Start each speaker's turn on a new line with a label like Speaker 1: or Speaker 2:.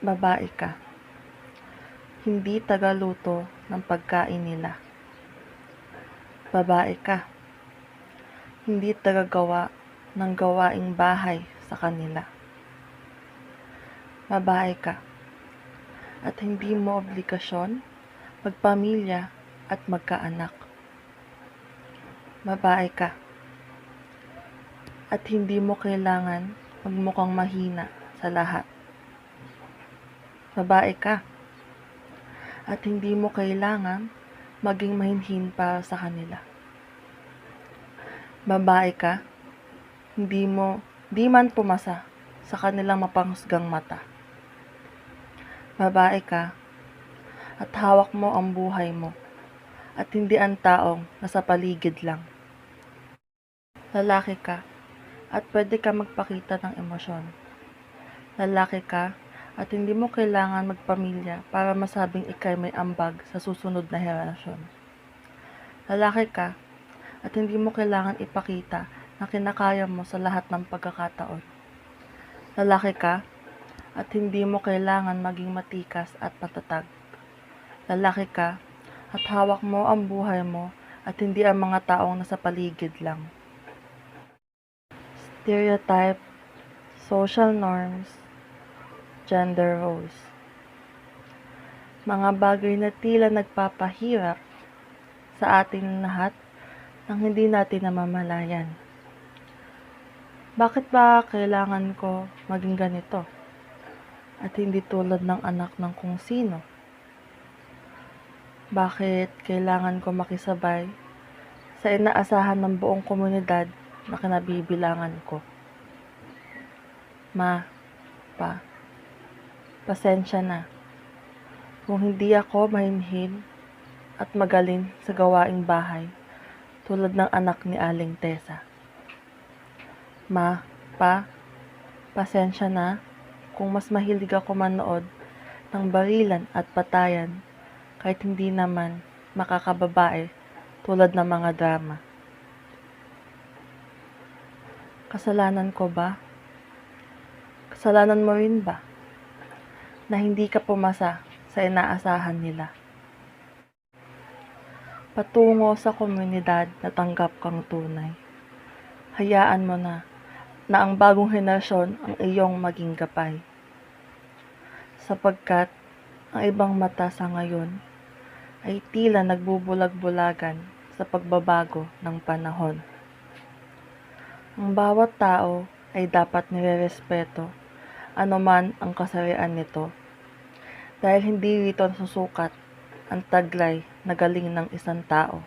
Speaker 1: Babae ka, hindi tagaluto ng pagkain nila. Babae ka, hindi tagagawa ng gawaing bahay sa kanila. Babae ka, at hindi mo obligasyon magpamilya at magkaanak. Babae ka, at hindi mo kailangan magmukhang mahina sa lahat. Babae ka, at hindi mo kailangan maging mahinhin para sa kanila. Babae ka, di man pumasa sa kanilang mapanghusgang mata. Babae ka, at hawak mo ang buhay mo, at hindi ang taong nasa paligid lang. Lalaki ka, at pwede ka magpakita ng emosyon. Lalaki ka, at hindi mo kailangan magpamilya para masabing ikay may ambag sa susunod na henerasyon. Lalaki ka, at hindi mo kailangan ipakita na kinakaya mo sa lahat ng pagkakataon. Lalaki ka, at hindi mo kailangan maging matikas at matatag. Lalaki ka, at hawak mo ang buhay mo at hindi ang mga taong nasa paligid lang. Stereotype, social norms, gender roles. Mga bagay na tila nagpapahirap sa ating lahat nang hindi natin namamalayan. Bakit ba kailangan ko maging ganito? At hindi tulad ng anak ng kung sino? Bakit kailangan ko makisabay sa inaasahan ng buong komunidad na kinabibilangan ko? Pasensya na kung hindi ako mahinhin at magaling sa gawaing bahay tulad ng anak ni Aling Tessa. Pasensya na kung mas mahilig ako manood ng barilan at patayan kahit hindi naman makakababae tulad ng mga drama. Kasalanan ko ba? Kasalanan mo rin ba na hindi ka pumasa sa inaasahan nila? Patungo sa komunidad na tanggap kang tunay. Hayaan mo na ang bagong henerasyon ang iyong maging gabay. Sapagkat ang ibang mata sa ngayon ay tila nagbubulag-bulagan sa pagbabago ng panahon. Ang bawat tao ay dapat nirerespeto anuman ang kasarian nito dahil hindi rito nasusukat ang taglay na galing ng isang tao.